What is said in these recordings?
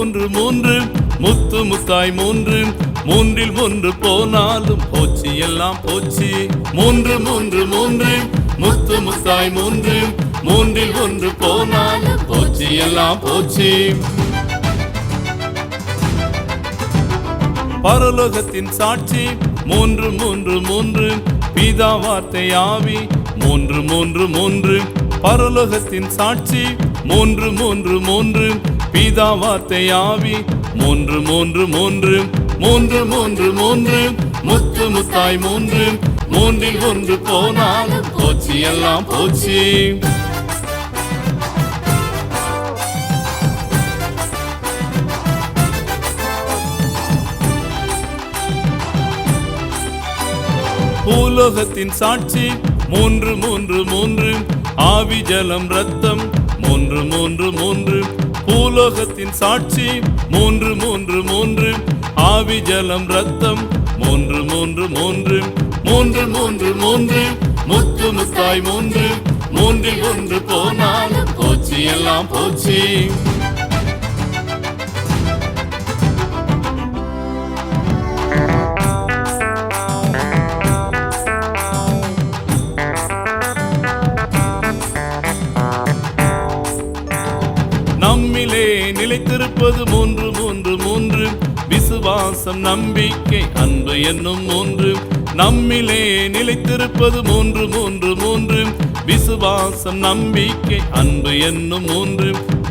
மூன்று மூன்று முத்து முத்தாய் மூன்று மூன்றில் ஒன்று போனாலும் போச்சு எல்லாம் போச்சு மூன்று மூன்று மூன்று முத்து முத்தாய் மூன்று மூன்றில் ஒன்று போனாலும் போச்சு எல்லாம் போச்சு பரலோகத்தின் சாட்சி மூன்று மூன்று மூன்று பிதா வார்த்தை ஆவி மூன்று மூன்று மூன்று பரலோகத்தின் சாட்சி மூன்று மூன்று மூன்று பிதா வார்த்தை ஆவி மூன்று மூன்று மூன்று மூன்று மூன்று மூன்று முத்து முத்தாய் மூன்று மூன்றில் ஒன்று போனாலும் போச்சு எல்லாம் போச்சு பூலோகத்தின் சாட்சி மூன்று மூன்று மூன்று ஆவி ஜலம் ரத்தம் மூன்று மூன்று மூன்று பூலோகத்தின் சாட்சி மூன்று மூன்று மூன்று ஆவி ஜலம் ரத்தம் மூன்று மூன்று மூன்று மூன்று மூன்று மூன்று முத்து முத்தாய் மூன்று மூன்றில் ஒன்று போனாலும் போச்சு எல்லாம் போச்சு நம்மிலே நிலைத்திருப்பது மூன்று மூன்று மூன்று விசுவாசம் நம்பிக்கை அன்பு என்னும் மூன்று நம்மிலே நிலைத்திருப்பது மூன்று மூன்று மூன்று விசுவாசம் நம்பிக்கை அன்பு என்னும் மூன்று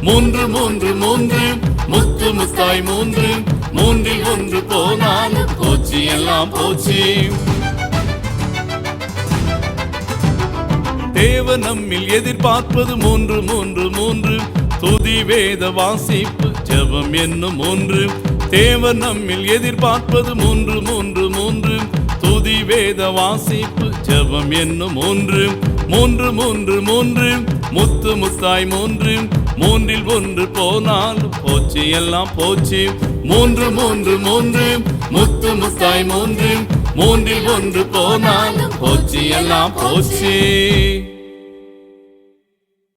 மூன்று மூன்று மூன்று முத்து முத்தாய் மூன்று மூன்றில் ஒன்று போனாலும் போச்சு எல்லாம் போச்சு தேவ நம்மில் எதிர்பார்ப்பது மூன்று மூன்று மூன்று துதி வேத வாசிப்பு ஜெபம் என்னும் மூன்று தேவ நம்மில் எதிர்பார்ப்பது மூன்று மூன்று மூன்று துதி வேத வாசிப்பு ஜெபம் என்னும் மூன்று மூன்று மூன்று மூன்று முத்து முத்தாய் மூன்று மூன்றில் ஒன்று போனாலும் போச்சு எல்லாம் போச்சு மூன்று மூன்று மூன்று முத்து முத்தாய் மூன்று மூன்றில் ஒன்று போனாலும் போச்சு எல்லாம் போச்சு